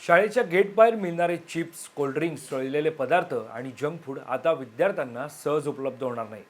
शाळेच्या गेटबाहेर मिळणारे chips, cold drinks, तळलेले पदार्थ आणि जंक फूड आता विद्यार्थ्यांना सहज उपलब्ध होणार नाही.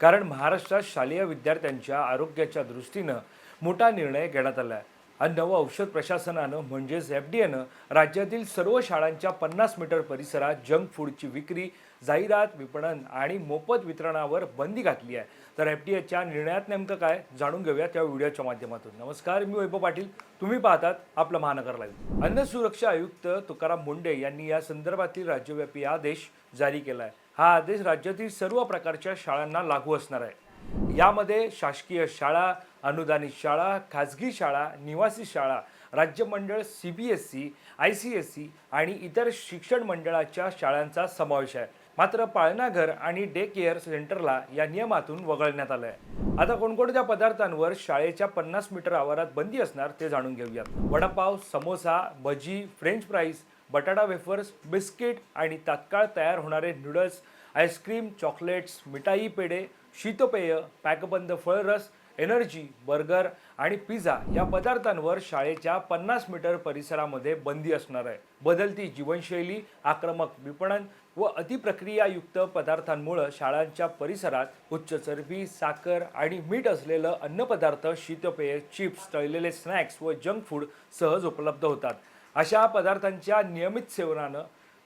कारण महाराष्ट्रात शालेय विद्यार्थ्यांच्या आरोग्याच्या दृष्टीनं मोठा निर्णय घेण्यात आला आहे. अन्न व औषध प्रशासनानं म्हणजेच FDA राज्यातील सर्व शाळांच्या 50 मीटर परिसरात जंक फूडची विक्री, जाहिरात, विपणन आणि मोफत वितरणावर बंदी घातली आहे. तर FDAच्या निर्णयात नेमकं काय जाणून घेऊया त्या व्हिडिओच्या माध्यमातून. नमस्कार, मी वैभव पाटील. तुम्ही पाहतात आपलं महानगर लाईव्ह. अन्न सुरक्षा आयुक्त तुकाराम मुंढे यांनी या संदर्भातील राज्यव्यापी आदेश जारी केला आहे. हा आदेश राज्यातील सर्व प्रकारच्या शाळांना लागू असणार आहे. यामध्ये शासकीय शाळा, अनुदानित शाळा, खाजगी शाळा, निवासी शाळा, राज्य मंडळ, CBSE, ICSE आणि इतर शिक्षण मंडळाच्या शाळांचा समावेश आहे. मात्र पाळणाघर आणि डे केअर सेंटरला या नियमातून वगळण्यात आलं आहे. आता कोणकोणत्या पदार्थांवर शाळेच्या 50 मीटर आवारात बंदी असणार ते जाणून घेऊयात. वडापाव, समोसा, भजी, फ्रेंच फ्राईज, बटाटा वेफर्स, बिस्किट आणि तात्काळ तयार होणारे नूडल्स, आईस्क्रीम, चॉकलेट्स, मिठाई, पेढे, शीतपेय, पॅकबंद फळरस, एनर्जी, बर्गर आणि पिझ्झा या पदार्थांवर शाळेच्या 50 मीटर परिसरामध्ये बंदी असणार आहे. बदलती जीवनशैली, आक्रमक विपणन व अतिप्रक्रियायुक्त पदार्थांमुळे शाळांच्या परिसरात उच्च चरबी, साखर आणि मीठ असलेलं अन्नपदार्थ, शीतपेय, चिप्स, तळलेले स्नॅक्स व जंक फूड सहज उपलब्ध होतात. अशा पदार्थांच्या नियमित सेवनानं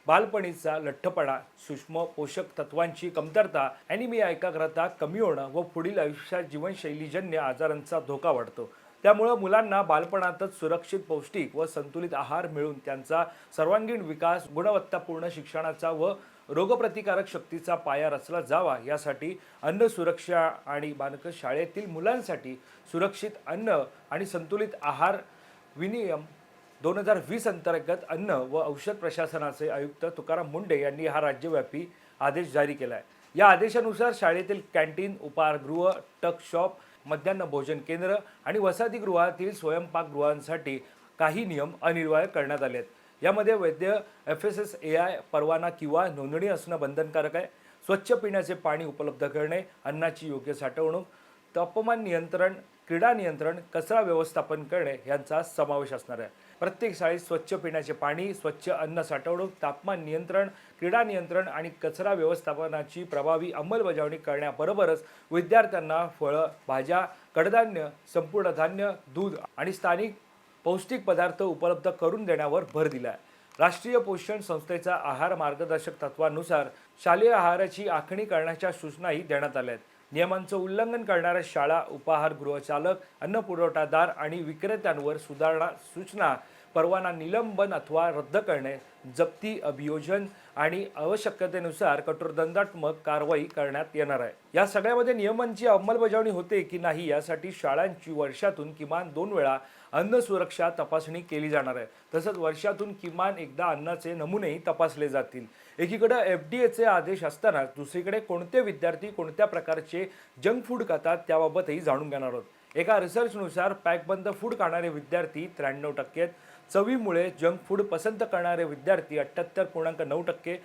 बालपणीचा लठ्ठपणा, सूक्ष्म पोषक तत्वांची कमतरता, ॲनिमिया, एकाग्रता कमी होणं व पुढील आयुष्यात जीवनशैलीजन्य आजारांचा धोका वाढतो. त्यामुळं मुलांना बालपणातच सुरक्षित, पौष्टिक व संतुलित आहार मिळून त्यांचा सर्वांगीण विकास, गुणवत्तापूर्ण शिक्षणाचा व रोगप्रतिकारक शक्तीचा पाया रचला जावा, यासाठी अन्न सुरक्षा आणि बालक शाळेतील मुलांसाठी सुरक्षित अन्न आणि संतुलित आहार विनियम 2020 अंतर्गत अन्न व औषध प्रशासनाचे आयुक्त तुकाराम मुंढे यांनी हा राज्यव्यापी आदेश जारी केला आहे. या आदेशानुसार शाळेतील कॅन्टीन, उपाहारगृह, टक शॉप, मध्यान्ह भोजन केंद्र आणि वसतिगृहातील स्वयंपाकगृहांसाठी काही नियम अनिवार्य करण्यात आले आहेत. यामध्ये वैध FSSAI परवाना किंवा नोंदणी असणं बंधनकारक आहे. स्वच्छ पिण्याचे पाणी उपलब्ध करणे, अन्नाची योग्य साठवणूक, तापमान नियंत्रण, क्रीडा नियंत्रण, कचरा व्यवस्थापन करणे यांचा समावेश असणार आहे. प्रत्येक शाळेत स्वच्छ पिण्याचे पाणी, स्वच्छ अन्न साठवणूक, तापमान नियंत्रण, क्रीडा नियंत्रण आणि कचरा व्यवस्थापनाची प्रभावी अंमलबजावणी करण्याबरोबरच विद्यार्थ्यांना फळं, भाज्या, कडधान्य, संपूर्ण धान्य, दूध आणि स्थानिक पौष्टिक पदार्थ उपलब्ध करून देण्यावर भर दिला आहे. राष्ट्रीय पोषण संस्थेच्या आहार मार्गदर्शक तत्वानुसार शालेय आहाराची आखणी करण्याच्या सूचनाही देण्यात आल्या आहेत. नियमांचं उल्लंघन करणाऱ्या शाळा, उपाहारगृह चालक, अन्न पुरवठादार आणि विक्रेत्यांवर सुधारणा सूचना, परवाना निलंबन अथवा रद्द करणे, जप्ती, अभियोजन आणि आवश्यकतेनुसार कठोर दंडात्मक कारवाई करण्यात येणार आहे. या सगळ्यामध्ये नियमांची अंमलबजावणी होते की नाही यासाठी शाळांची वर्षातून किमान 2 वेळा अन्न सुरक्षा तपासणी केली जाणार आहे. तसंच वर्षातून किमान एकदा अन्नाचे नमुनेही तपासले जातील. एकीकडे FDAचे आदेश असताना दुसरीकडे कोणते विद्यार्थी कोणत्या प्रकारचे जंक फूड खातात त्याबाबतही जाणून घेणार आहोत. एका रिसर्चनुसार पॅकबंद फूड खाणारे विद्यार्थी 93%, चवीमुळे जंक फूड पसंत करणारे विद्यार्थी 78.9%,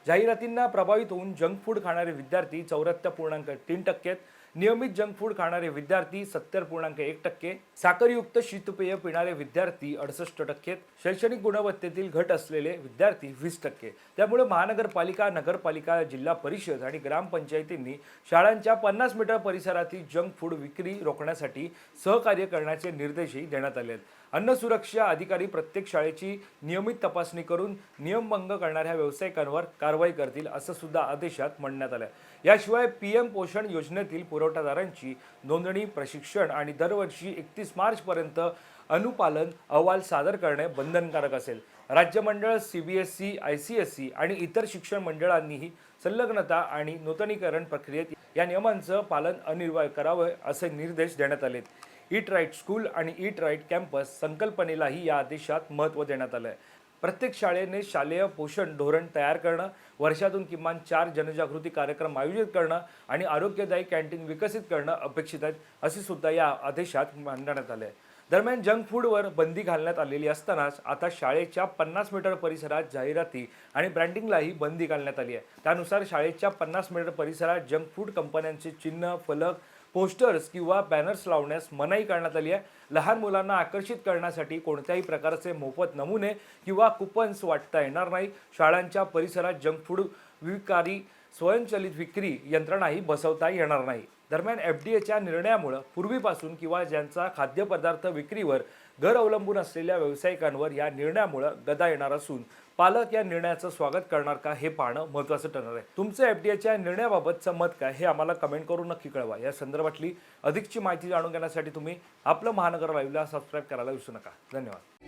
जाहिरातींना प्रभावित होऊन जंक फूड खाणारे विद्यार्थी 74.3%, नियमित जंक फूड खाणारे विद्यार्थी 70.1%, साखरयुक्त शीतपेय पिणारे विद्यार्थी 68%, शैक्षणिक गुणवत्तेतील घट असलेले विद्यार्थी 20%. त्यामुळे महानगरपालिका, नगरपालिका, जिल्हा परिषद आणि ग्रामपंचायतींनी शाळांच्या 50 मीटर परिसरातील जंक फूड विक्री रोखण्यासाठी सहकार्य करण्याचे निर्देशही देण्यात आले आहेत. अन्न सुरक्षा अधिकारी प्रत्येक शाळेची नियमित तपासणी करून नियमभंग करणाऱ्या व्यावसायिकांवर कारवाई करतील, असं सुद्धा आदेशात म्हणण्यात आलं आहे. याशिवाय PM पोषण योजनेतील पुरवठादारांची नोंदणी, प्रशिक्षण आणि दरवर्षी 31 मार्चपर्यंत अनुपालन अहवाल सादर करणे बंधनकारक असेल. राज्य मंडळ, CBSE, ICSE आणि इतर शिक्षण मंडळांनीही संलग्नता आणि नूतनीकरण प्रक्रियेत या नियमांचं पालन अनिवार्य करावं, असे निर्देश देण्यात आलेत. ईट राईट स्कूल आणि ईट राईट कॅम्पस संकल्पनेलाही या आदेशात महत्त्व देण्यात आलं आहे. प्रत्येक शाळेने शालेय पोषण धोरण तयार करणं, वर्षातून किमान 4 जनजागृती कार्यक्रम आयोजित करणं आणि आरोग्यदायी कॅन्टीन विकसित करणं अपेक्षित आहेत, असे सुद्धा या आदेशात मांडण्यात आले आहे. दरम्यान जंक फूडवर बंदी घालण्यात आलेली असतानाच आता शाळेच्या 50 मीटर परिसरात जाहिराती आणि ब्रँडिंगलाही बंदी घालण्यात आली आहे. त्यानुसार शाळेच्या 50 मीटर परिसरात जंक फूड कंपन्यांचे चिन्ह, फलक, पोस्टर्स किंवा बॅनर्स लावण्यास मनाई करण्यात आली आहे. लहान मुलांना आकर्षित करण्यासाठी कोणत्याही प्रकारचे मोफत नमुने किंवा कुपन्स वाटता येणार नाही. शाळांच्या परिसरात जंक फूड विकारी स्वयंचलित विक्री यंत्रणाही बसवता येणार नाही. दरम्यान FDAच्या निर्णयामुळे पूर्वीपासून किंवा ज्यांचा खाद्यपदार्थ विक्रीवर घर अवलंबून असलेल्या व्यावसायिकांवर या निर्णयामुळे गदा येणार असून पालक या निर्णयाचं स्वागत करणार का हे पाहणं महत्त्वाचं ठरणार आहे. तुमचं FDAच्या निर्णयाबाबतचं मत काय हे आम्हाला कमेंट करून नक्की कळवा. या संदर्भातली अधिकची माहिती जाणून घेण्यासाठी तुम्ही आपलं महानगर लाईव्हला सबस्क्राईब करायला विसरू नका. धन्यवाद.